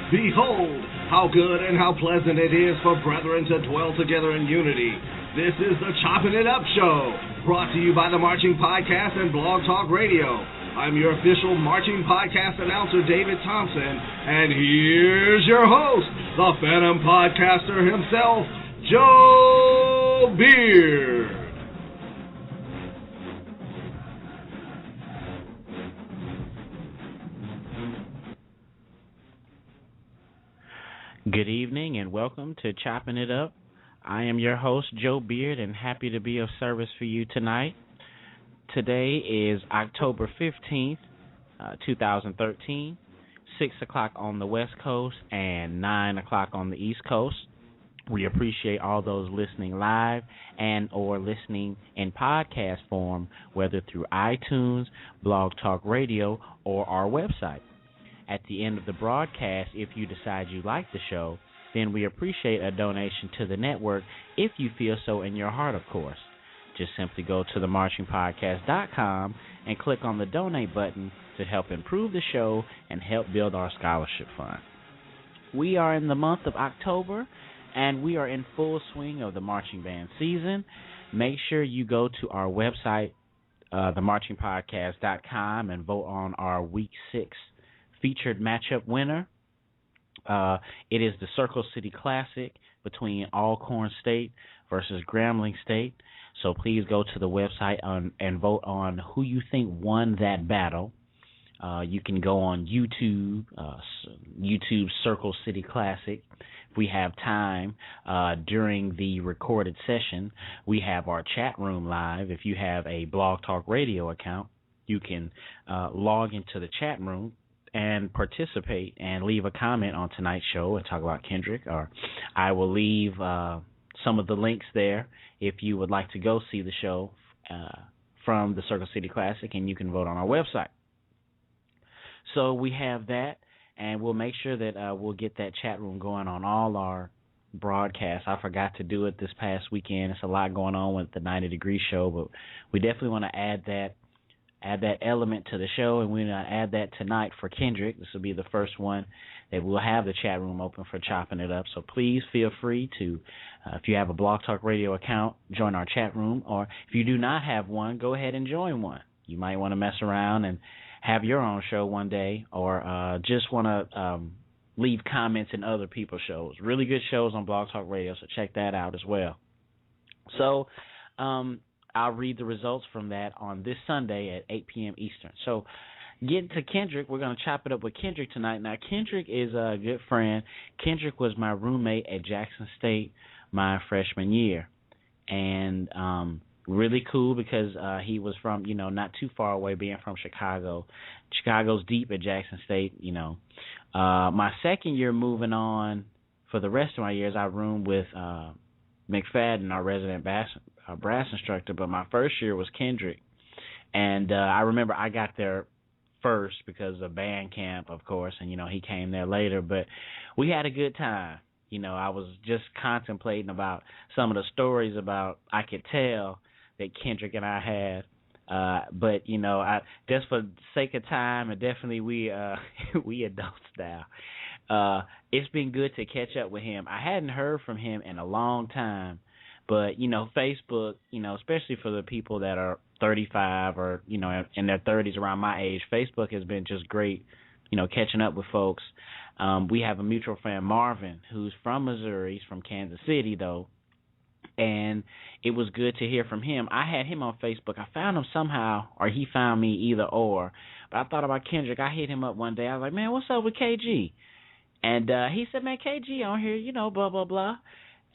Behold, how good and how pleasant it is for brethren to dwell together in unity. This is the Choppin It Up Show, brought to you by the Marching Podcast and Blog Talk Radio. I'm your official Marching Podcast announcer, David Thompson, and here's your host, the Phantom Podcaster himself, Joe Beard. Good evening and welcome to Choppin It Up. I am your host, Joe Beard, and happy to be of service for you tonight. Today is October 15th, 2013, 6 o'clock on the West Coast and 9 o'clock on the East Coast. We appreciate all those listening live and or listening in podcast form, whether through iTunes, Blog Talk Radio, or our website. At the end of the broadcast, if you decide you like the show, then we appreciate a donation to the network if you feel so in your heart, of course. Just simply go to themarchingpodcast.com and click on the donate button to help improve the show and help build our scholarship fund. We are in the month of October, and we are in full swing of the marching band season. Make sure you go to our website, themarchingpodcast.com, and vote on our Week 6 featured matchup winner. It is the Circle City Classic between Alcorn State versus Grambling State. So please go to the website and vote on who you think won that battle. You can go on YouTube, Circle City Classic. If we have time during the recorded session, we have our chat room live. If you have a Blog Talk Radio account, you can log into the chat room and participate and leave a comment on tonight's show and talk about Kendrick, or I will leave some of the links there if you would like to go see the show from the Circle City Classic, and you can vote on our website. So we have that, and we'll make sure that we'll get that chat room going on all our broadcasts. I forgot to do it this past weekend. It's a lot going on with the 90 Degree show, but we definitely want to add that element to the show, and we're going to add that tonight for Kendrick. This will be the first one that we'll have the chat room open for Chopping It Up. So please feel free to, if you have a Blog Talk Radio account, join our chat room, or if you do not have one, go ahead and join one. You might want to mess around and have your own show one day, or just want to leave comments in other people's shows. Really good shows on Blog Talk Radio, so check that out as well. So, I'll read the results from that on this Sunday at 8 p.m. Eastern. So getting to Kendrick, we're going to chop it up with Kendrick tonight. Now, Kendrick is a good friend. Kendrick was my roommate at Jackson State my freshman year. And really cool because he was from, not too far away, being from Chicago. Chicago's deep at Jackson State, My second year moving on, for the rest of my years, I roomed with McFadden, our resident brass instructor, but my first year was Kendrick. And I remember I got there first because of band camp, of course, and, he came there later. But we had a good time. I was just contemplating about some of the stories I could tell that Kendrick and I had. But, I just for sake of time, and definitely we adults now, it's been good to catch up with him. I hadn't heard from him in a long time. But, Facebook, especially for the people that are 35 or, in their 30s around my age, Facebook has been just great, catching up with folks. We have a mutual friend, Marvin, who's from Missouri. He's from Kansas City, though. And it was good to hear from him. I had him on Facebook. I found him somehow, or he found me, either or. But I thought about Kendrick. I hit him up one day. I was like, man, what's up with KG? And he said, man, KG on here, blah, blah, blah.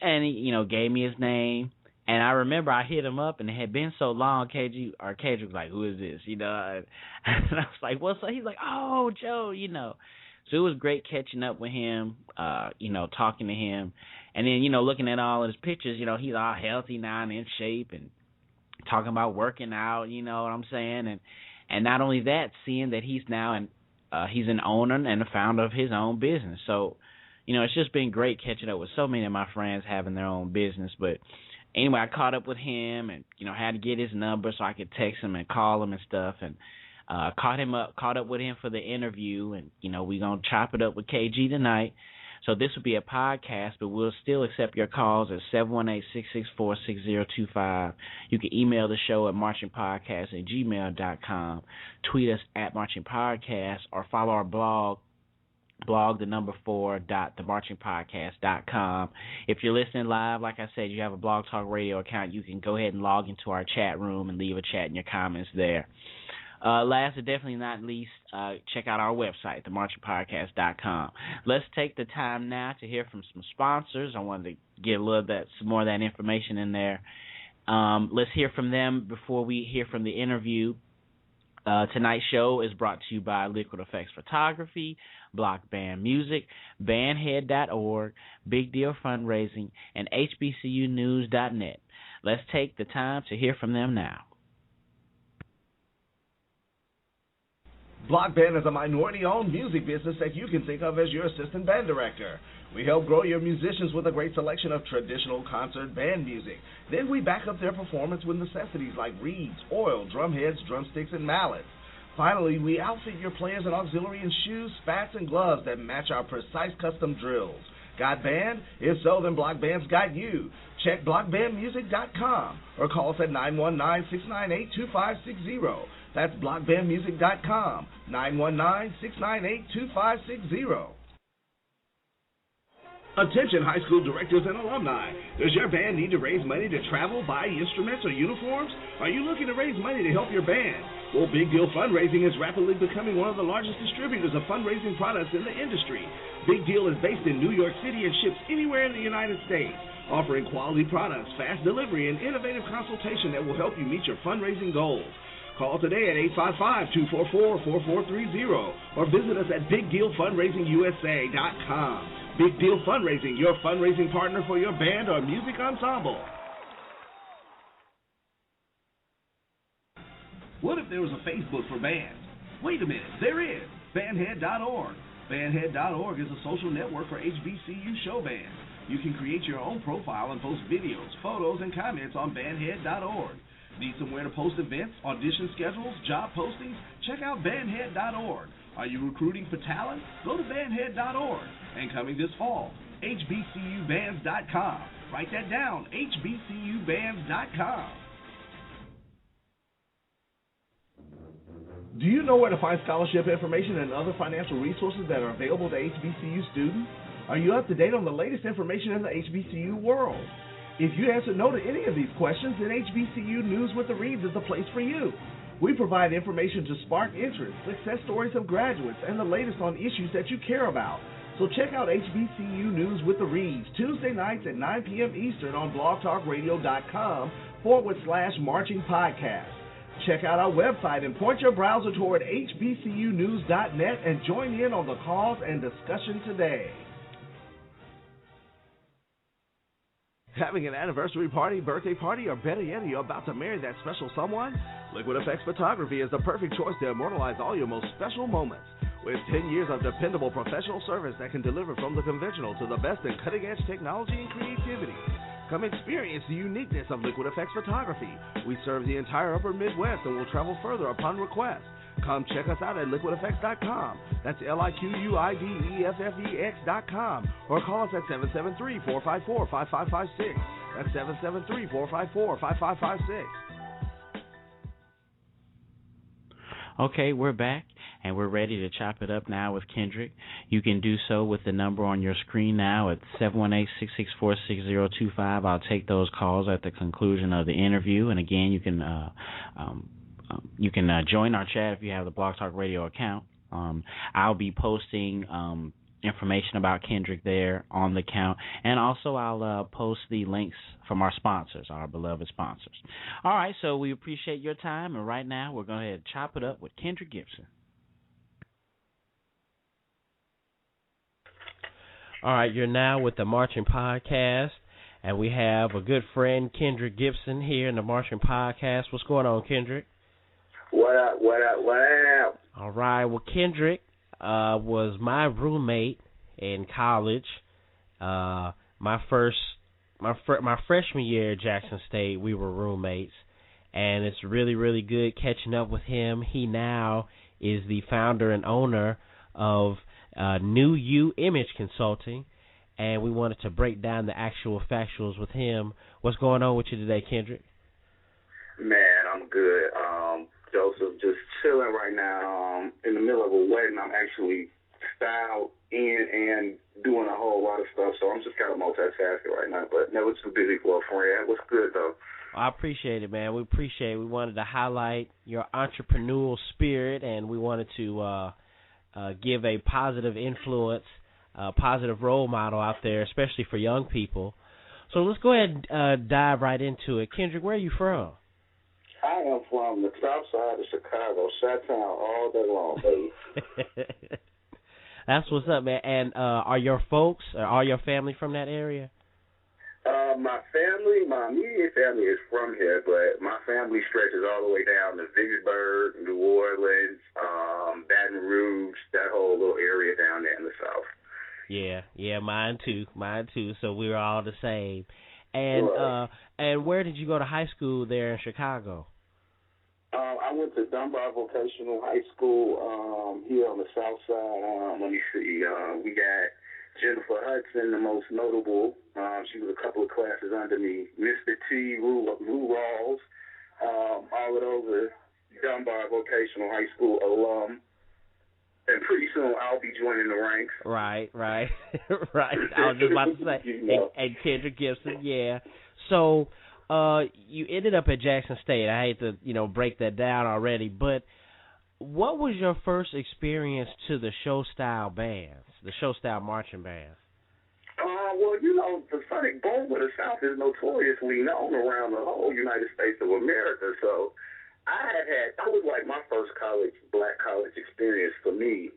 And he, gave me his name. And I remember I hit him up, and it had been so long, KG was like, who is this? And I was like, what's up? He's like, oh, Joe, So it was great catching up with him, talking to him. And then, looking at all of his pictures, he's all healthy now and in shape and talking about working out, you know what I'm saying? And not only that, seeing that he's now he's an owner and a founder of his own business. So, it's just been great catching up with so many of my friends having their own business. But anyway, I caught up with him and, had to get his number so I could text him and call him and stuff. And Caught up with him for the interview, and we're gonna chop it up with KG tonight. So this will be a podcast, but we'll still accept your calls at 718-664-6025. You can email the show at marchingpodcast@gmail.com, tweet us at marchingpodcast, or follow our blog the number 4.themarchingpodcast.com. If you're listening live, like I said, you have a Blog Talk Radio account, you can go ahead and log into our chat room and leave a chat in your comments there. Last but definitely not least, check out our website, themarchingpodcast.com. Let's take the time now to hear from some sponsors. I wanted to get a little bit some more of that information in there. Let's hear from them before we hear from the interview. Tonight's show is brought to you by Liquid Effects Photography, Block Band Music, Bandhead.org, Big Deal Fundraising, and HBCUnews.net. Let's take the time to hear from them now. Block Band is a minority-owned music business that you can think of as your assistant band director. We help grow your musicians with a great selection of traditional concert band music. Then we back up their performance with necessities like reeds, oil, drum heads, drumsticks, and mallets. Finally, we outfit your players in auxiliary and shoes, spats, and gloves that match our precise custom drills. Got band? If so, then Block Band's got you. Check blockbandmusic.com or call us at 919-698-2560. That's blockbandmusic.com, 919-698-2560. Attention high school directors and alumni. Does your band need to raise money to travel, buy instruments, or uniforms? Are you looking to raise money to help your band? Well, Big Deal Fundraising is rapidly becoming one of the largest distributors of fundraising products in the industry. Big Deal is based in New York City and ships anywhere in the United States, offering quality products, fast delivery, and innovative consultation that will help you meet your fundraising goals. Call today at 855-244-4430 or visit us at BigDealFundraisingUSA.com. Big Deal Fundraising, your fundraising partner for your band or music ensemble. What if there was a Facebook for bands? Wait a minute, there is. Bandhead.org. Bandhead.org is a social network for HBCU show bands. You can create your own profile and post videos, photos, and comments on Bandhead.org. Need somewhere to post events, audition schedules, job postings? Check out Bandhead.org. Are you recruiting for talent? Go to Bandhead.org. And coming this fall, HBCUbands.com. Write that down, HBCUbands.com. Do you know where to find scholarship information and other financial resources that are available to HBCU students? Are you up to date on the latest information in the HBCU world? If you answer no to any of these questions, then HBCU News with the Reeves is the place for you. We provide information to spark interest, success stories of graduates, and the latest on issues that you care about. So check out HBCU News with the Reeves Tuesday nights at 9 p.m. Eastern on blogtalkradio.com/marching podcast. Check out our website and point your browser toward hbcunews.net and join in on the calls and discussion today. Having an anniversary party, birthday party, or better yet, you're about to marry that special someone? Liquid Effects Photography is the perfect choice to immortalize all your most special moments. With 10 years of dependable professional service that can deliver from the conventional to the best in cutting-edge technology and creativity. Come experience the uniqueness of Liquid Effects Photography. We serve the entire upper Midwest and will travel further upon request. Come check us out at liquideffects.com. That's LIQUIDEFFEX.com. Or call us at 773-454-5556. That's 773-454-5556. Okay, we're back, and we're ready to chop it up now with Kendrick. You can do so with the number on your screen now at 718-664-6025. I'll take those calls at the conclusion of the interview. And again, you can join our chat if you have the Blog Talk Radio account. I'll be posting information about Kendrick there on the account, and also I'll post the links from our sponsors, our beloved sponsors. All right, so we appreciate your time, and right now we're going to chop it up with Kendrick Gibson. All right, you're now with the Marching Podcast, and we have a good friend, Kendrick Gibson, here in the Marching Podcast. What's going on, Kendrick? What up, what up, what up? All right, well, Kendrick was my roommate in college. My freshman year at Jackson State, we were roommates, and it's really, really good catching up with him. He now is the founder and owner of New You Image Consulting, and we wanted to break down the actual factuals with him. What's going on with you today, Kendrick? Man, I'm good. Joseph, just chilling right now. In the middle of a wedding, I'm actually styled in and doing a whole lot of stuff, so I'm just kind of multitasking right now, but never too busy for a friend. What's good, though? I appreciate it, man. We appreciate it. We wanted to highlight your entrepreneurial spirit, and we wanted to give a positive influence, a positive role model out there, especially for young people. So let's go ahead and dive right into it. Kendrick, where are you from? I am from the south side of Chicago, Chi-Town, all day long, baby. That's what's up, man. And are your folks, or are your family from that area? My immediate family is from here, but my family stretches all the way down to Vicksburg, New Orleans, Baton Rouge, that whole little area down there in the south. Yeah, mine too. So we're all the same. And where did you go to high school there in Chicago? I went to Dunbar Vocational High School here on the south side. Let me see. We got Jennifer Hudson, the most notable. She was a couple of classes under me. Mr. T, Lou Rawls, all of those are Dunbar Vocational High School alum. And pretty soon I'll be joining the ranks. Right. Right. I was just about to say. And Kendrick Gibson, yeah. So you ended up at Jackson State. I hate to, break that down already, but what was your first experience to the show-style bands, the show-style marching bands? Well, the Sonic Boom of the South is notoriously known around the whole United States of America. So that was like my first black college experience for me,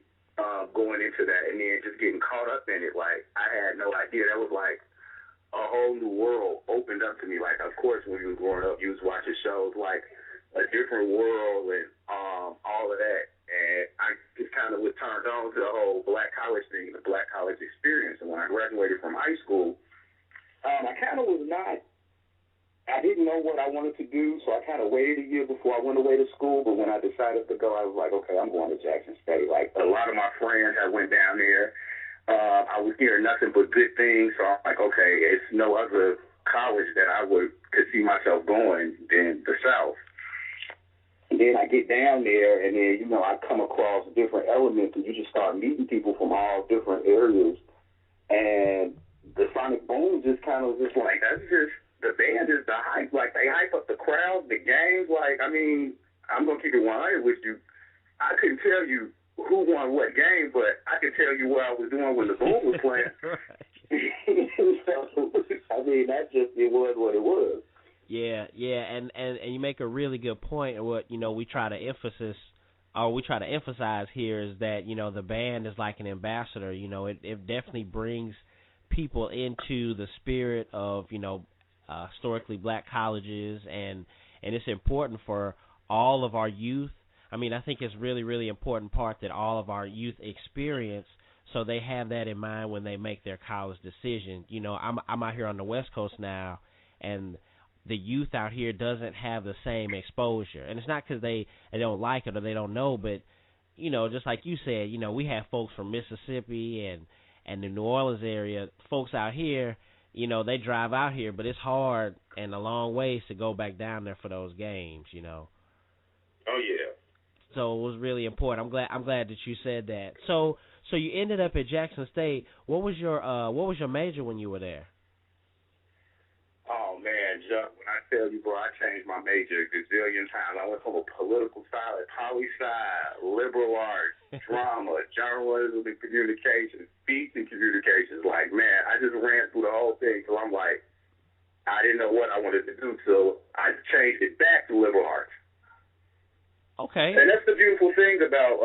going into that and then just getting caught up in it. Like, I had no idea. That was like a whole new world opened up to me. Like, of course, when you was growing up, you was watching shows like A Different World and all of that. And I just kind of was turned on to the whole black college thing, the black college experience. And when I graduated from high school, I didn't know what I wanted to do, so I kind of waited a year before I went away to school. But when I decided to go, I was like, okay, I'm going to Jackson State. Like, a lot of my friends that went down there, I was hearing nothing but good things. So I'm like, okay, it's no other college that I could see myself going than the South. And then I get down there, and then, I come across different elements, and you just start meeting people from all different areas. And the Sonic Boom just kind of just like, that's just, the band is the hype. Like, they hype up the crowd, the games. Like, I mean, I'm going to keep it 100 with you. I couldn't tell you who won what game, but I could tell you what I was doing when the Boom was playing. So, I mean, it was what it was. Yeah, and you make a really good point. What we try to emphasize here is that the band is like an ambassador. It definitely brings people into the spirit of historically black colleges, and it's important for all of our youth. I mean, I think it's really, really important part that all of our youth experience, so they have that in mind when they make their college decision. I'm out here on the West Coast now, and the youth out here doesn't have the same exposure. And it's not because they don't like it or they don't know, but, just like you said, we have folks from Mississippi and the New Orleans area, folks out here, they drive out here, but it's hard and a long ways to go back down there for those games, Oh, yeah. So it was really important. I'm glad that you said that. So you ended up at Jackson State. What was your major when you were there? Oh, man, Chuck, when I tell you, bro, I changed my major a gazillion times. I went from a political sci, poli-sci, liberal arts, drama, journalism and communications, speech and communications. Like, man, I just ran through the whole thing. So I'm like, I didn't know what I wanted to do, so I changed it back to liberal arts. Okay. And that's the beautiful thing about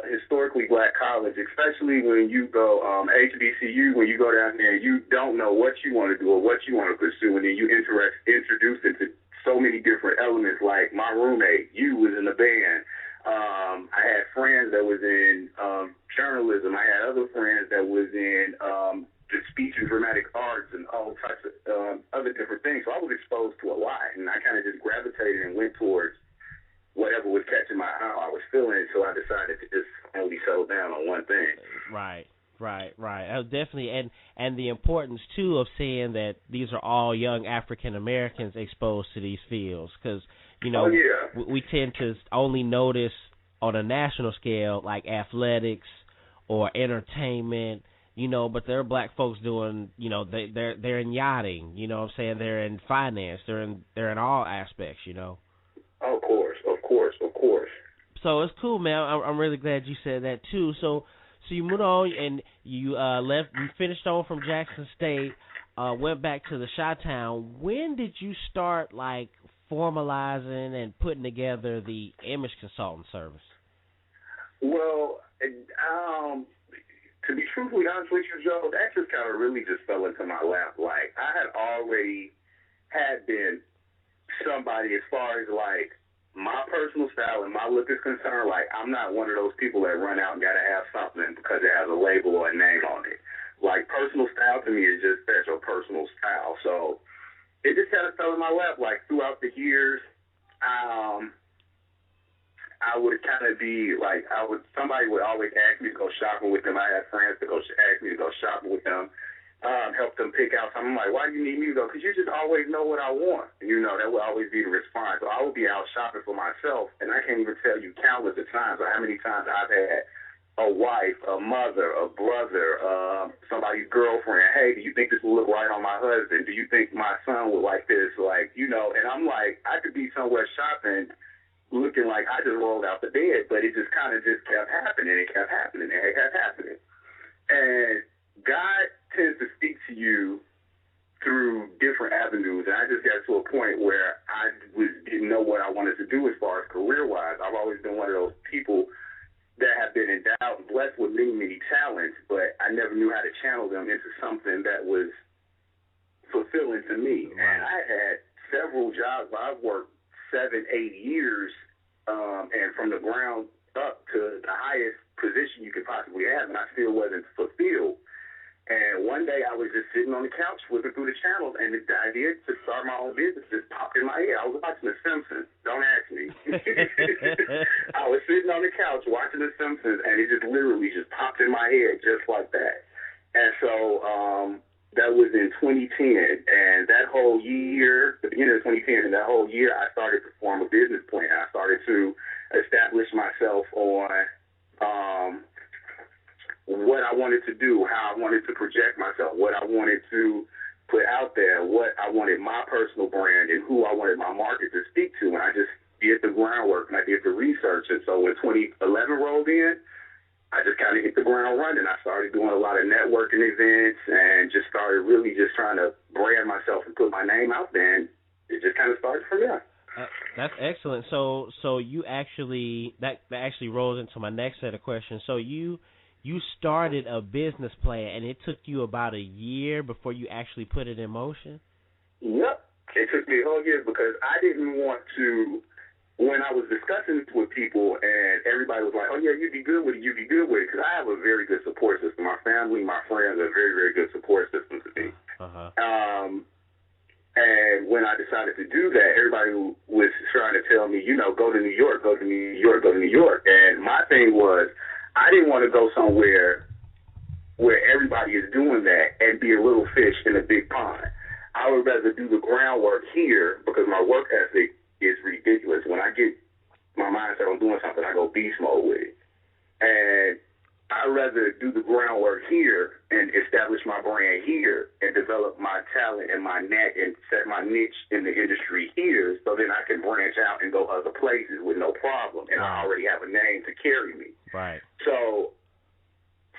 historically black college, especially when you go HBCU, when you go down there and you don't know what you want to do or what you want to pursue, and then you introduced into so many different elements. Like my roommate, you was in the band. I had friends that was in journalism. I had other friends that was in the speech and dramatic arts and all types of other different things. So I was exposed to a lot, and I kind of just gravitated and went towards whatever was catching my eye, I was feeling. So I decided to just only settle down on one thing. Right. Definitely, and the importance too of saying that these are all young African Americans exposed to these fields, because we tend to only notice on a national scale like athletics or entertainment, but there are black folks doing, they're in yachting, you know what I'm saying, they're in finance, they're in all aspects, Of course. So it's cool, man. I'm really glad you said that too. So you moved on and you left. You finished on from Jackson State, went back to the Chi-Town. When did you start like formalizing and putting together the image consultant service? Well, to be truthfully honest with you, Joe, that just kind of really just fell into my lap. Like I had already been somebody as far as like my personal style and my look is concerned. Like I'm not one of those people that run out and gotta have something because it has a label or a name on it. Like personal style to me is just that's your personal style. So it just kind of fell in my lap. Like throughout the years, I would kind of be like somebody would always ask me to go shopping with them. I had friends that ask me to go shopping with them. Help them pick out something. I'm like, why do you need me to go? Because you just always know what I want. That will always be the response. So I will be out shopping for myself, and I can't even tell you countless of times or how many times I've had a wife, a mother, a brother, somebody's girlfriend. Hey, do you think this will look right on my husband? Do you think my son would like this? Like, and I'm like, I could be somewhere shopping looking like I just rolled out the bed, but it just kind of just kept happening. It kept happening. And God tends to speak to you through different avenues, and I just got to a point where I didn't know what I wanted to do as far as career-wise. I've always been one of those people that have been endowed and blessed with many, many talents, but I never knew how to channel them into something that was fulfilling to me. Right. And I had several jobs where I've worked 7-8 years, and from the ground up to the highest position you could possibly have, and I still wasn't fulfilled. And one day I was just sitting on the couch flipping through the channels, and the idea to start my own business just popped in my head. I was watching The Simpsons. Don't ask me. I was sitting on the couch watching The Simpsons, and it just literally just popped in my head just like that. And so that was in 2010, and that whole year, the beginning of 2010, and that whole year I started to form a business plan. I started to establish myself on what I wanted to do, how I wanted to project myself, what I wanted to put out there, what I wanted my personal brand and who I wanted my market to speak to. And I just did the groundwork and I did the research. And so when 2011 rolled in, I just kind of hit the ground running. I started doing a lot of networking events and just started really just trying to brand myself and put my name out there. And it just kind of started from there. That's excellent. So you actually, that actually rolls into my next set of questions. So you started a business plan, and it took you about a year before you actually put it in motion? Yep. It took me a whole year because I didn't want to, when I was discussing this with people and everybody was like, oh, yeah, you'd be good with it, because I have a very good support system. My family, my friends are a very, very good support system to me. Uh-huh. And when I decided to do that, everybody was trying to tell me, go to New York, go to New York, go to New York. And my thing was, I didn't want to go somewhere where everybody is doing that and be a little fish in a big pond. I would rather do the groundwork here because my work ethic is ridiculous. When I get my mindset on doing something, I go beast mode with it. And I'd rather do the groundwork here and establish my brand here and develop my talent and my knack and set my niche in the industry here so then I can branch out and go other places with no problem. And I already have a name to carry me. Right. So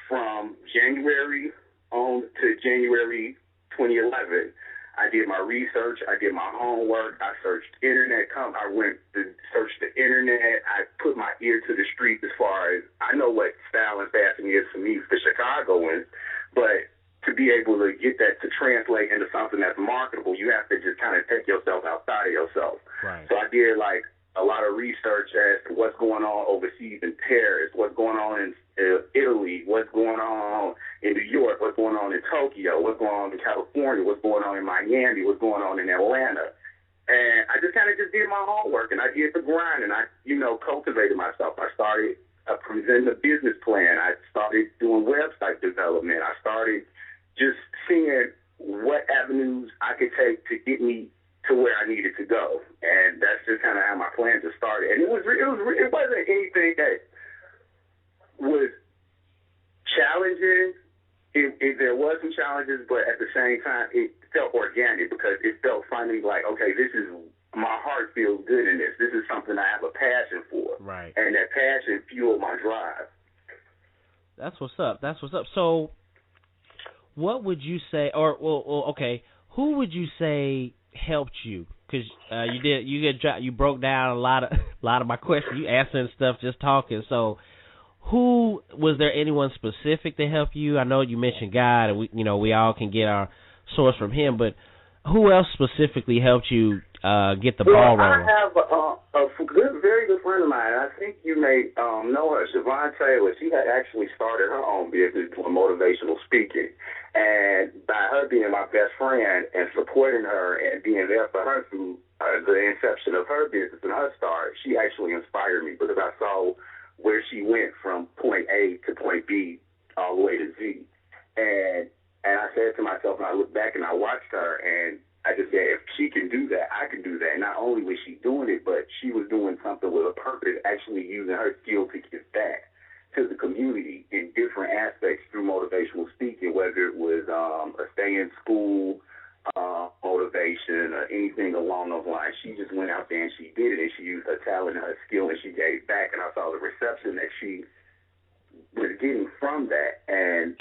from January on to January 2011, I did my research. I did my homework. I searched internet. I went to search the internet. I put my ear to the street as far as I know what style and fashion is for me for Chicagoans, but to be able to get that to translate into something that's marketable, you have to just kind of take yourself outside of yourself. Right. So I did like a lot of research as to what's going on overseas in Paris, what's going on in Italy, what's going on in New York, what's going on in Tokyo, what's going on in California, what's going on in Miami. Miami, what's going on in Atlanta. And I just kind of just did my homework, and I did the grind, and I, cultivated myself. I started presenting a business plan. I started doing website development. I started just seeing what avenues I could take to get me to where I needed to go. And that's just kind of how my plan just started. And it wasn't anything that was challenging. There was some challenges, but at the same time, it felt organic because it felt finally like, okay, my heart feels good in this. This is something I have a passion for. Right. And that passion fueled my drive. That's what's up. So what would you say, who would you say helped you? Because you broke down a lot of my questions. You answering stuff just talking. So was there anyone specific to help you? I know you mentioned God, and we all can get our source from him, but who else specifically helped you get the ball rolling? I have a very good friend of mine. I think you may know her, Siobhan Taylor. She had actually started her own business doing motivational speaking. And by her being my best friend and supporting her and being there for her through the inception of her business and her start, she actually inspired me because I saw where she went from point A to point B all the way to Z. And I said to myself, and I looked back and I watched her, and I just said, if she can do that, I can do that. And not only was she doing it, but she was doing something with a purpose, actually using her skill to give back to the community in different aspects through motivational speaking, whether it was a stay in school motivation or anything along those lines. She just went out there and she did it, and she used her talent and her skill, and she gave back. And I saw the reception that she was getting from that. And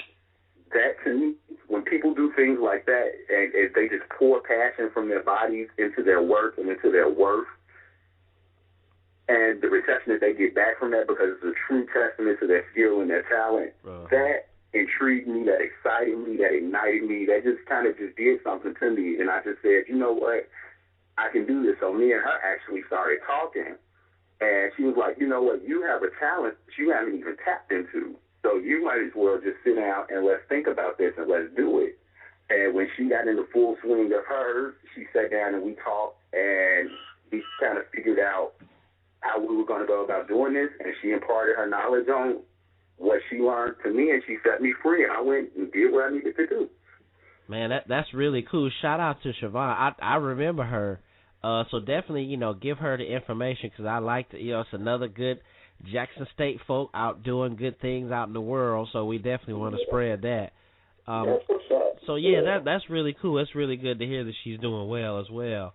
that, to me, when people do things like that, and if they just pour passion from their bodies into their work and into their worth, and the reception that they get back from that, because it's a true testament to their skill and their talent, that intrigued me, that excited me, that ignited me, that just kind of just did something to me. And I just said, you know what, I can do this. So me and her actually started talking, and she was like, you know what, you have a talent that you haven't even tapped into. So you might as well just sit down and let's think about this and let's do it. And when she got in the full swing of hers, she sat down and we talked, and we kind of figured out how we were going to go about doing this, and she imparted her knowledge on what she learned to me, and she set me free, and I went and did what I needed to do. Man, that's really cool. Shout out to Siobhan. I remember her, so definitely, give her the information, because I like to, it's another good Jackson State folk out doing good things out in the world, so we definitely want to spread that. So, yeah, that's really cool. It's really good to hear that she's doing well as well.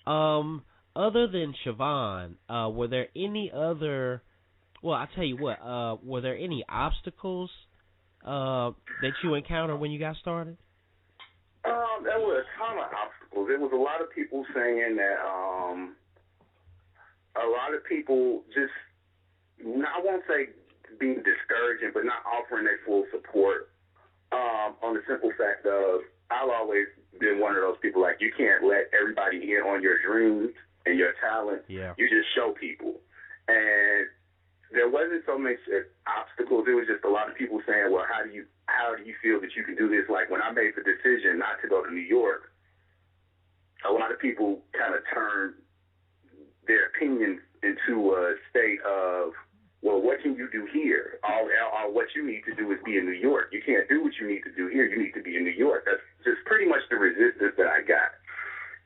Other than Siobhan, were there any other, I'll tell you what, were there any obstacles that you encountered when you got started? There were a ton of obstacles. There was a lot of people saying that a lot of people just, I won't say being discouraging, but not offering their full support on the simple fact of I've always been one of those people, like, you can't let everybody in on your dreams and your talent. Yeah. You just show people. And there wasn't so much obstacles. It was just a lot of people saying, well, how do you feel that you can do this? Like, when I made the decision not to go to New York, a lot of people kind of turned their opinions into a state of, well, what can you do here? All what you need to do is be in New York. You can't do what you need to do here. You need to be in New York. That's just pretty much the resistance that I got.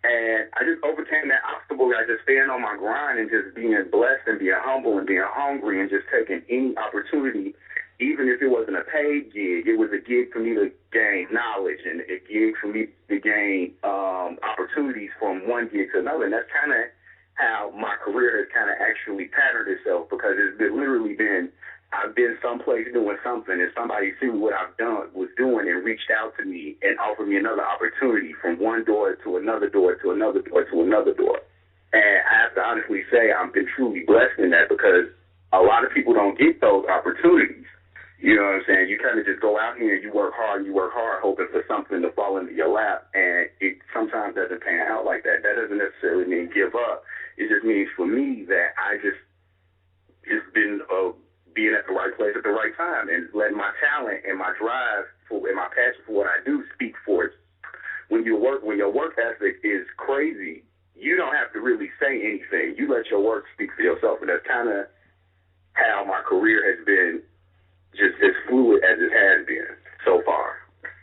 And I just overcame that obstacle. I just staying on my grind and just being blessed and being humble and being hungry and just taking any opportunity, even if it wasn't a paid gig. It was a gig for me to gain knowledge and a gig for me to gain opportunities from one gig to another. And that's kind of how my career has kind of actually patterned itself, because it's literally been, I've been someplace doing something and somebody seen what I've was doing and reached out to me and offered me another opportunity, from one door to another door to another door to another door. And I have to honestly say I've been truly blessed in that, because a lot of people don't get those opportunities. You know what I'm saying? You kind of just go out here and you work hard, hoping for something to fall into your lap, and it sometimes doesn't pan out like that. That doesn't necessarily mean give up. It just means for me that I just been being at the right place at the right time and letting my talent and my drive and my passion for what I do speak for when your work ethic is crazy, you don't have to really say anything. You let your work speak for yourself, and that's kind of how my career has been, just as fluid as it has been so far.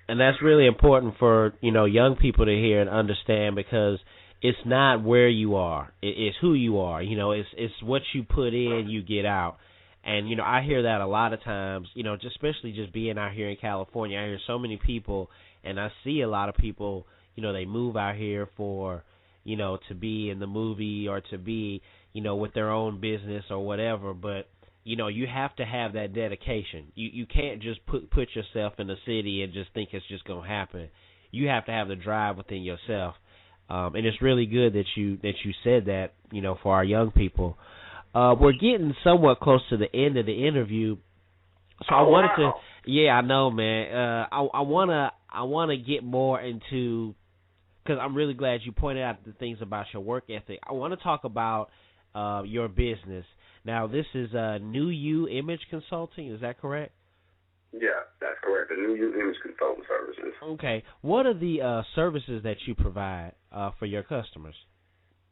And that's really important for, young people to hear and understand, because it's not where you are. It's who you are. It's what you put in, you get out. And, I hear that a lot of times, especially just being out here in California. I hear so many people, and I see a lot of people, they move out here for, to be in the movie or to be, with their own business or whatever. But, you have to have that dedication. You can't just put yourself in the city and just think it's just going to happen. You have to have the drive within yourself. And it's really good that you said that, for our young people. We're getting somewhat close to the end of the interview, so I wanted to. Yeah, I know, man. I wanna get more into, because I'm really glad you pointed out the things about your work ethic. I want to talk about your business. Now, this is New You Image Consulting. Is that correct? Yeah, that's correct. The New You Image Consulting Services. Okay. What are the services that you provide for your customers?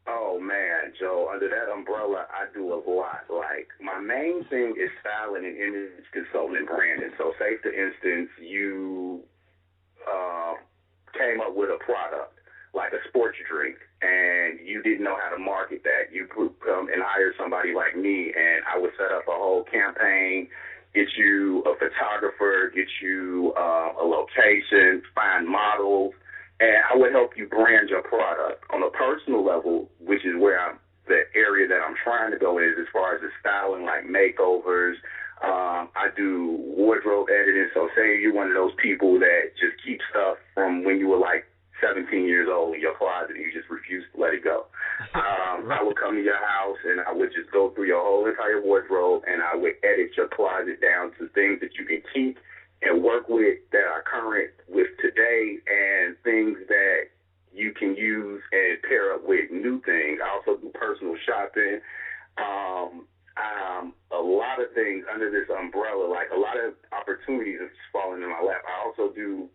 Oh, man, Joe, under that umbrella, I do a lot. Like, my main thing is styling and image consulting and branding. So, say, for instance, you came up with a product, like a sports drink, and you didn't know how to market that. You could come and hire somebody like me, and I would set up a whole campaign, get you a photographer, get you a location, find models, and I would help you brand your product. On a personal level, which is where the area that I'm trying to go is as far as the styling, like makeovers. I do wardrobe editing. So say you're one of those people that just keep stuff from when you were like 17 years old in your closet and you just refuse to let it go. I would come to your house and I would just go through your whole entire wardrobe and I would edit your closet down to things that you can keep and work with that are current with today and things that you can use and pair up with new things. I also do personal shopping. A lot of things under this umbrella, like a lot of opportunities have just fallen in my lap. I also do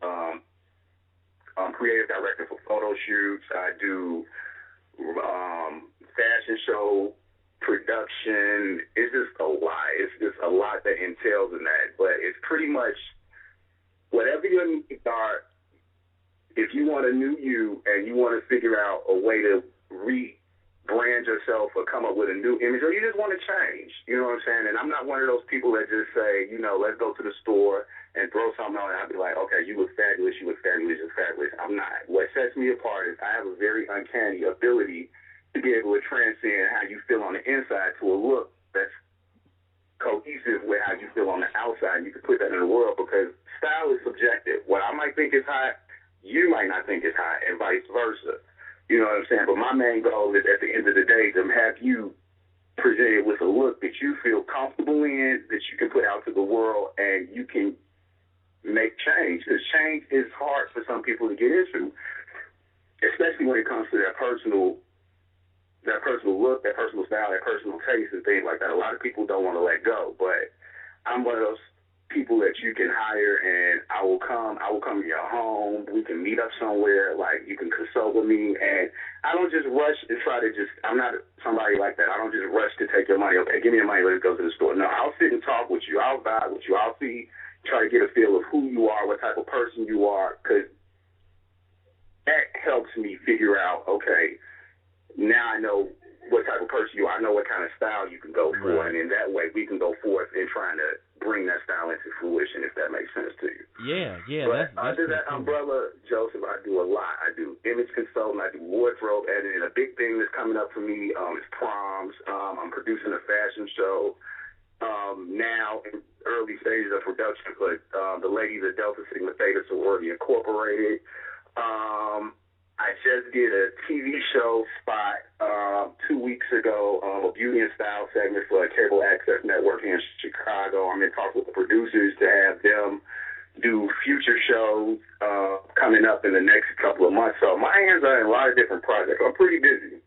creative director for photo shoots. I do fashion show production. It's just a lot. It's just a lot that entails in that. But it's pretty much whatever your needs are. If you want a new you and you want to figure out a way to rebrand yourself or come up with a new image, or you just want to change, you know what I'm saying? And I'm not one of those people that just say, let's go to the store and throw something on and I'll be like, okay, you look fabulous, you're fabulous. I'm not. What sets me apart is I have a very uncanny ability to be able to transcend how you feel on the inside to a look that's cohesive with how you feel on the outside. You can put that in the world because style is subjective. What I might think is hot, you might not think is hot, and vice versa. You know what I'm saying? But my main goal is at the end of the day to have you presented with a look that you feel comfortable in, that you can put out to the world, and you can make change. Because change is hard for some people to get into, especially when it comes to their personal look, their personal style, their personal taste and things like that. A lot of people don't want to let go, but I'm one of those people that you can hire, and I will come to your home. We can meet up somewhere, like you can consult with me, and I don't just rush to I'm not somebody like that. I don't just rush to take your money. Okay, give me your money, let's go to the store. No, I'll sit and talk with you. I'll vibe with you. I'll try to get a feel of who you are, what type of person you are, because that helps me figure out, okay, now I know what type of person you are. I know what kind of style you can go for, and in that way we can go forth in trying to bring that style into fruition, if that makes sense to you. Yeah. But under that umbrella, Joseph, I do a lot. I do image consulting. I do wardrobe editing. A big thing that's coming up for me is proms. I'm producing a fashion show now in early stages of production, but the ladies at Delta Sigma Theta Sorority Incorporated. I just did a TV show spot 2 weeks ago, a beauty and style segment for a cable access network here in Chicago. I'm in talks with the producers to have them do future shows coming up in the next couple of months. So my hands are in a lot of different projects. I'm pretty busy.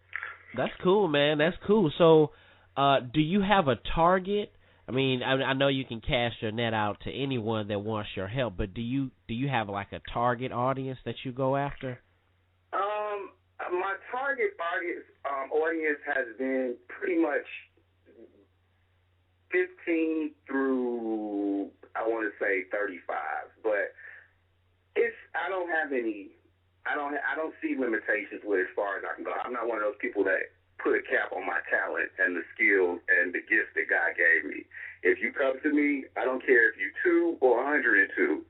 That's cool, man. That's cool. So do you have a target? I mean, I know you can cast your net out to anyone that wants your help, but do you have like a target audience that you go after? My target audience has been pretty much 15 through, I want to say 35, but I don't have any. I don't see limitations with as far as I can go. I'm not one of those people that put a cap on my talent and the skills and the gifts that God gave me. If you come to me, I don't care if you're 2 or 102,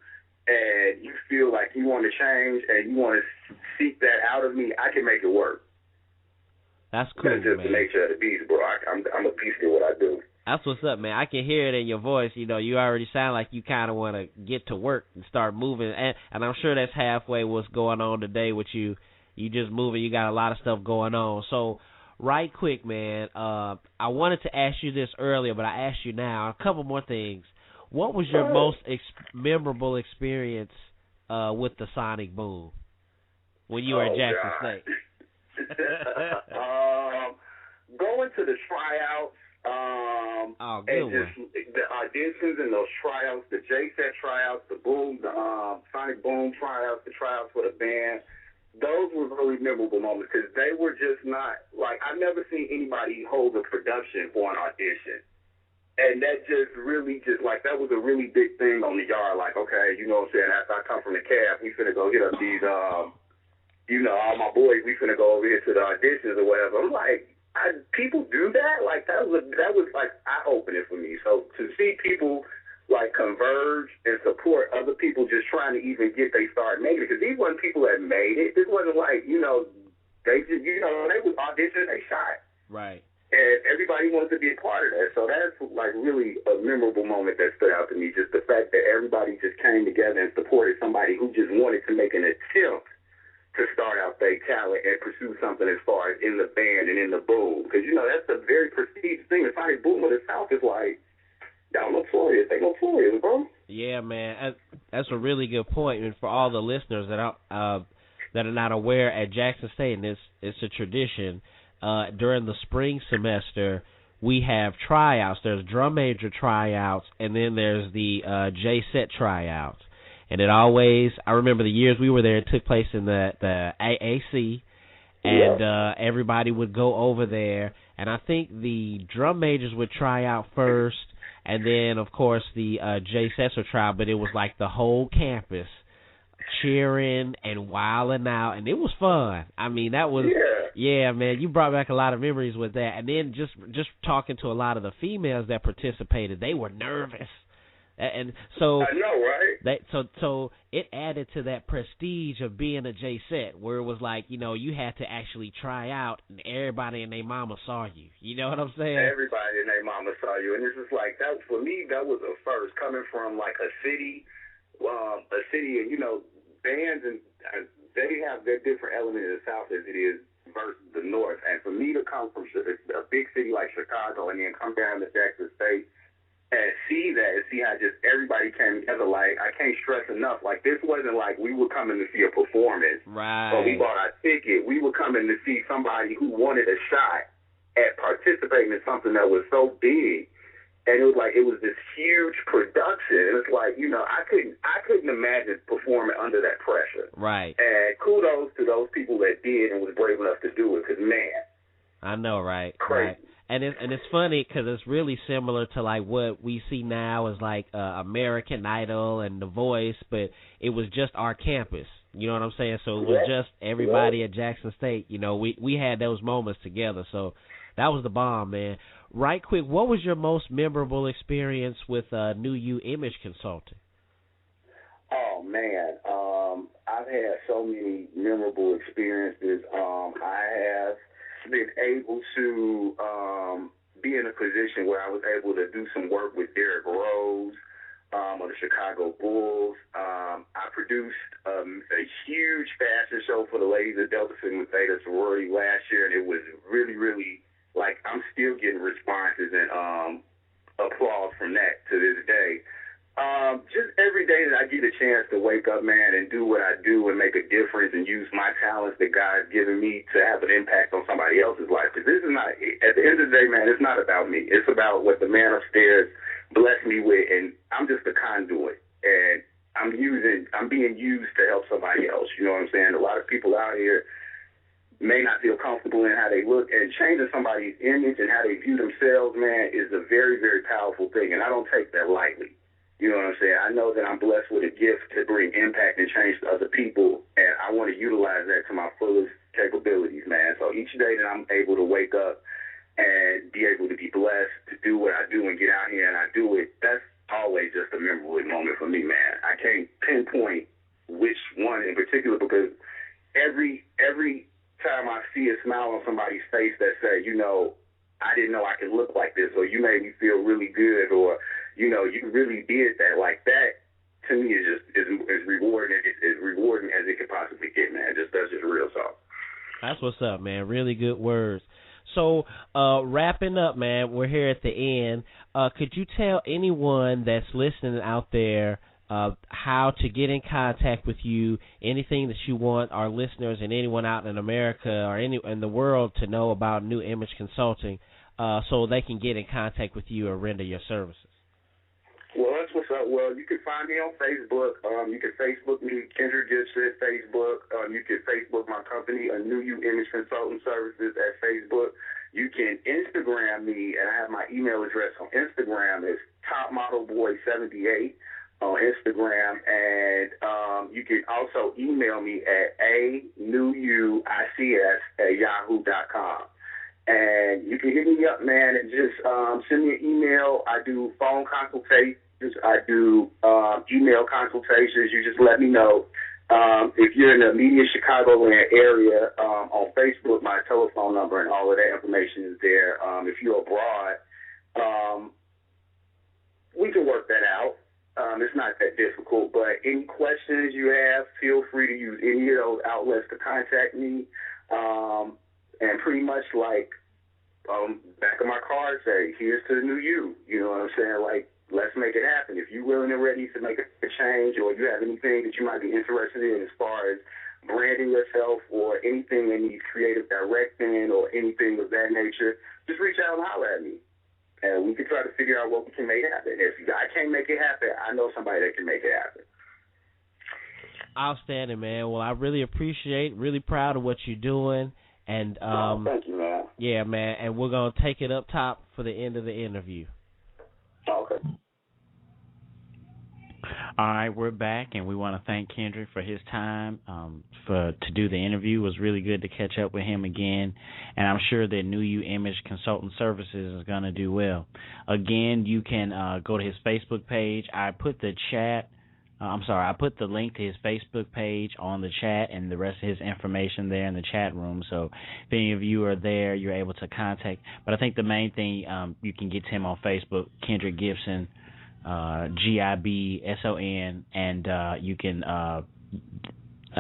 and you feel like you want to change and you want to seek that out of me, I can make it work. That's cool, That's just man. the nature of the beast, bro. I'm a beast at what I do. That's what's up, man. I can hear it in your voice. You know, you already sound like you kind of want to get to work and start moving. And I'm sure that's halfway what's going on today with you. You just moving. You got a lot of stuff going on. So, right quick, man, I wanted to ask you this earlier, but I asked you now. A couple more things. What was your most memorable experience with the Sonic Boom when you were at Jackson State? Going to the tryouts. Good just one. The auditions and those tryouts, the J-Set tryouts, the Boom, the Sonic Boom tryouts, the tryouts for the band, those were really memorable moments because they were just not, like, I've never seen anybody hold a production for an audition. And that just really that was a really big thing on the yard. Like, okay, you know what I'm saying, after I come from the cab, we finna go hit up these, all my boys, we finna go over here to the auditions or whatever. I'm like, people do that? Like, that was like eye-opening for me. So to see people like converge and support other people just trying to even get they start making it, because these weren't people that made it. This wasn't like, they just, they was auditioning, they shot. Right. And everybody wanted to be a part of that. So that's like really a memorable moment that stood out to me. Just the fact that everybody just came together and supported somebody who just wanted to make an attempt to start out their talent and pursue something as far as in the band and in the boom. Because, that's a very prestigious thing. The Sonic Boom of the South is like, y'all notorious. They notorious, bro. Yeah, man. That's a really good point. And for all the listeners that are not aware, at Jackson State, and it's a tradition, during the spring semester, we have tryouts. There's drum major tryouts, and then there's the J-Set tryouts. And it always, I remember the years we were there, it took place in the AAC, and everybody would go over there. And I think the drum majors would try out first, and then, of course, the J-Sets would try out, but it was like the whole campus cheering and wilding out, and it was fun. I mean, that was, yeah, man, you brought back a lot of memories with that. And then just talking to a lot of the females that participated, they were nervous. And so I know, right? So it added to that prestige of being a J-Set, where it was like, you had to actually try out, and everybody and their mama saw you. You know what I'm saying? Everybody and their mama saw you, and it's just like that. For me, that was a first, coming from like a city, and bands and they have their different element in the South as it is versus the North. And for me to come from a big city like Chicago and then come down to Jackson State and see that and see how just everybody came together, like, I can't stress enough, like, this wasn't like we were coming to see a performance. Right. Or we bought our ticket. We were coming to see somebody who wanted a shot at participating in something that was so big. And it was this huge production. And it's like, I couldn't imagine performing under that pressure. Right. And kudos to those people that did and was brave enough to do it, because, man. I know, right? Crazy. Right. And it's funny because it's really similar to like what we see now as like American Idol and The Voice, but it was just our campus. You know what I'm saying? So it was just everybody at Jackson State. We had those moments together. So that was the bomb, man. Right quick, what was your most memorable experience with New You Image Consulting? Oh, man. I've had so many memorable experiences. I have been able to be in a position where I was able to do some work with Derrick Rose on the Chicago Bulls. I produced a huge fashion show for the ladies of Delta Sigma Theta sorority last year, and it was really, really, like, I'm still getting responses and applause from that to this day. Just every day that I get a chance to wake up, man, and do what I do and make a difference and use my talents that God's given me to have an impact on somebody else's life. Because this is not, at the end of the day, man, it's not about me. It's about what the man upstairs blessed me with, and I'm just a conduit. And I'm being used to help somebody else. You know what I'm saying? A lot of people out here, may not feel comfortable in how they look, and changing somebody's image and how they view themselves, man, is a very, very powerful thing, and I don't take that lightly. You know what I'm saying? I know that I'm blessed with a gift to bring impact and change to other people, and I want to utilize that to my fullest capabilities, man. So each day that I'm able to wake up and be able to be blessed to do what I do and get out here and I do it, that's always just a memorable moment for me, man. I can't pinpoint which one in particular, because every time I see a smile on somebody's face that say, you know, I didn't know I could look like this, or you made me feel really good, or, you know, you really did that, like that, to me is rewarding. It's rewarding as it could possibly get, man. That's just real talk. That's what's up, man. Really good words. So, wrapping up, man, we're here at the end. Could you tell anyone that's listening out there how to get in contact with you, anything that you want our listeners and anyone out in America or in the world to know about New Image Consulting, so they can get in contact with you and render your services? Well, that's what's up. Well, you can find me on Facebook. You can Facebook me, Kendrick Gibson, Facebook. You can Facebook my company, A New You Image Consulting Services, at Facebook. You can Instagram me, and I have my email address on Instagram. It's topmodelboy78 on Instagram. And you can also email me at anewuics@yahoo.com. And you can hit me up, man, and just send me an email. I do phone consultations. I do email consultations. You just let me know. If you're in the immediate Chicagoland area, on Facebook, my telephone number and all of that information is there. If you're abroad, we can work that out. It's not that difficult, but any questions you have, feel free to use any of those outlets to contact me. And pretty much like back of my card say, here's to the new you. You know what I'm saying? Like, let's make it happen. If you're willing and ready to make a change, or you have anything that you might be interested in as far as branding yourself or anything that needs creative directing or anything of that nature, just reach out and holler at me. And we can try to figure out what we can make happen. If I can't make it happen, I know somebody that can make it happen. Outstanding, man. Well, I really really proud of what you're doing. And thank you, man. Yeah, man. And we're gonna take it up top for the end of the interview. Okay. All right, we're back, and we want to thank Kendrick for his time to do the interview. It was really good to catch up with him again, and I'm sure that New You Image Consultant Services is going to do well. Again, you can go to his Facebook page. I put the link to his Facebook page on the chat and the rest of his information there in the chat room. So if any of you are there, you're able to contact. But I think the main thing, you can get to him on Facebook, Kendrick Gibson, Gibson, and you can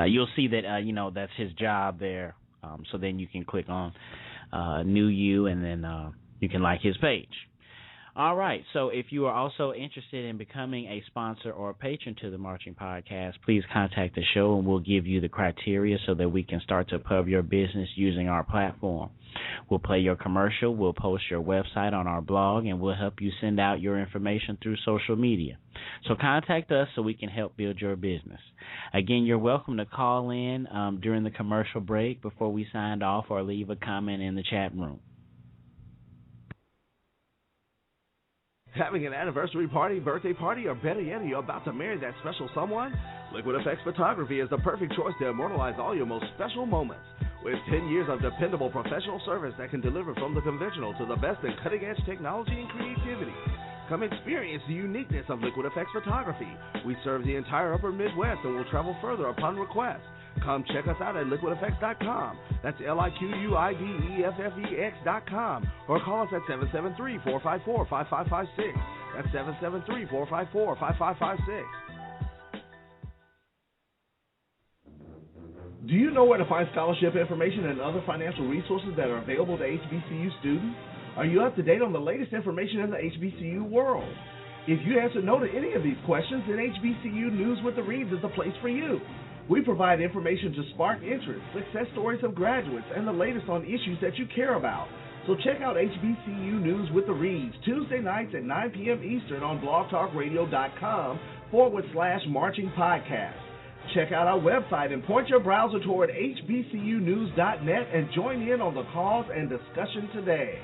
you'll see that that's his job there. So then you can click on New You, and then you can like his page. All right, so if you are also interested in becoming a sponsor or a patron to the Marching Podcast, please contact the show, and we'll give you the criteria so that we can start to pub your business using our platform. We'll play your commercial, we'll post your website on our blog, and we'll help you send out your information through social media. So contact us so we can help build your business. Again, you're welcome to call in during the commercial break before we signed off, or leave a comment in the chat room. Having an anniversary party, birthday party, or better yet, you're about to marry that special someone? Liquid Effects Photography is the perfect choice to immortalize all your most special moments. With 10 years of dependable professional service that can deliver from the conventional to the best in cutting-edge technology and creativity. Come experience the uniqueness of Liquid Effects Photography. We serve the entire upper Midwest and will travel further upon request. Come check us out at liquideffects.com. That's LIQUIDEFFEX.com. Or call us at 773-454-5556. That's 773-454-5556. Do you know where to find scholarship information and other financial resources that are available to HBCU students? Are you up to date on the latest information in the HBCU world? If you answer no to any of these questions, then HBCU News with the Reeves is the place for you. We provide information to spark interest, success stories of graduates, and the latest on issues that you care about. So check out HBCU News with the Reeves, Tuesday nights at 9 p.m. Eastern on blogtalkradio.com/Marching Podcast. Check out our website and point your browser toward hbcunews.net and join in on the cause and discussion today.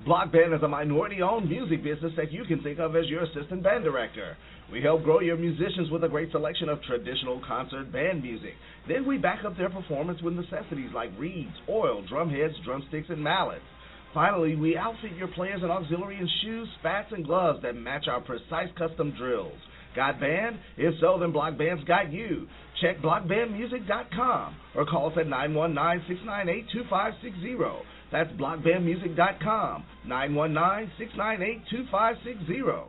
Block Band is a minority-owned music business that you can think of as your assistant band director. We help grow your musicians with a great selection of traditional concert band music. Then we back up their performance with necessities like reeds, oil, drum heads, drumsticks, and mallets. Finally, we outfit your players and auxiliary in shoes, spats, and gloves that match our precise custom drills. Got band? If so, then Block Band's got you. Check blockbandmusic.com or call us at 919-698-2560. That's blockbandmusic.com, 919-698-2560.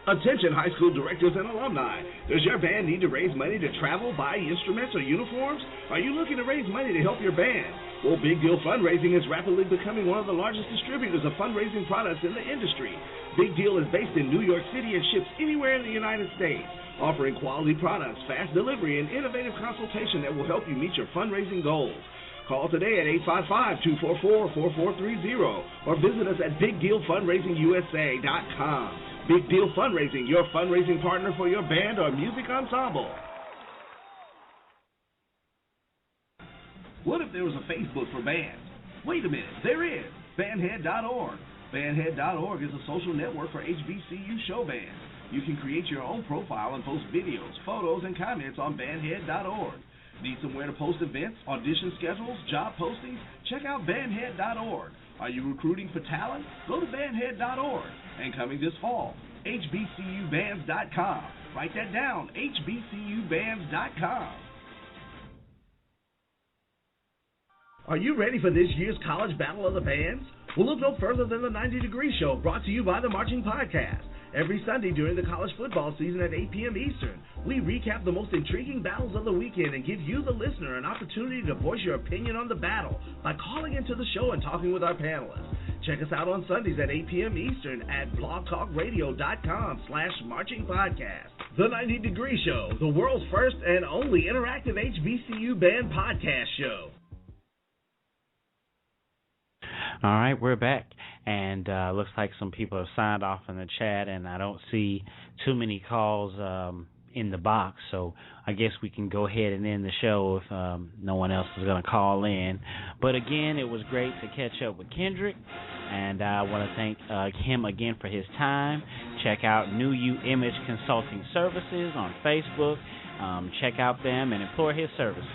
Attention high school directors and alumni. Does your band need to raise money to travel, buy instruments, or uniforms? Are you looking to raise money to help your band? Well, Big Deal Fundraising is rapidly becoming one of the largest distributors of fundraising products in the industry. Big Deal is based in New York City and ships anywhere in the United States, offering quality products, fast delivery, and innovative consultation that will help you meet your fundraising goals. Call today at 855-244-4430 or visit us at BigDealFundraisingUSA.com. Big Deal Fundraising, your fundraising partner for your band or music ensemble. What if there was a Facebook for bands? Wait a minute, there is. Bandhead.org. Bandhead.org is a social network for HBCU show bands. You can create your own profile and post videos, photos, and comments on Bandhead.org. Need somewhere to post events, audition schedules, job postings? Check out Bandhead.org. Are you recruiting for talent? Go to Bandhead.org. And coming this fall, HBCUbands.com. Write that down, HBCUbands.com. Are you ready for this year's College Battle of the Bands? Well, look no further than the 90 Degree Show, brought to you by the Marching Podcast. Every Sunday during the college football season at 8 p.m. Eastern, we recap the most intriguing battles of the weekend and give you, the listener, an opportunity to voice your opinion on the battle by calling into the show and talking with our panelists. Check us out on Sundays at 8 p.m. Eastern at blogtalkradio.com/marchingpodcast. The 90 Degree Show, the world's first and only interactive HBCU band podcast show. All right, we're back, and looks like some people have signed off in the chat, and I don't see too many calls in the box, so I guess we can go ahead and end the show if no one else is going to call in. But again, it was great to catch up with Kendrick, and I want to thank him again for his time. Check out New You Image Consulting Services on Facebook. Check out them and employ his services.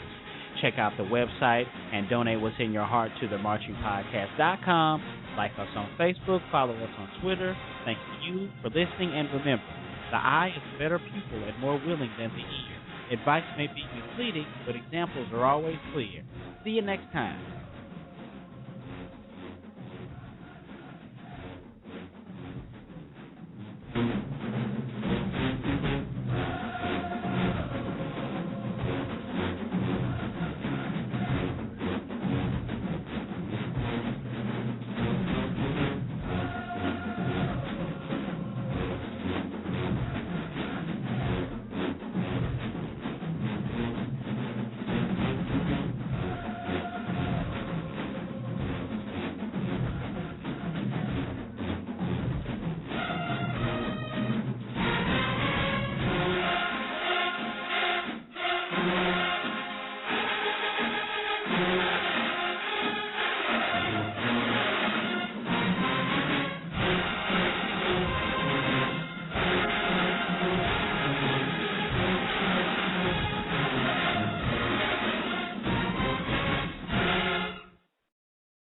Check out the website and donate what's in your heart to themarchingpodcast.com. Like us on Facebook, follow us on Twitter. Thank you for listening, and remember, the eye is a better pupil and more willing than the ear. Advice may be misleading, but examples are always clear. See you next time.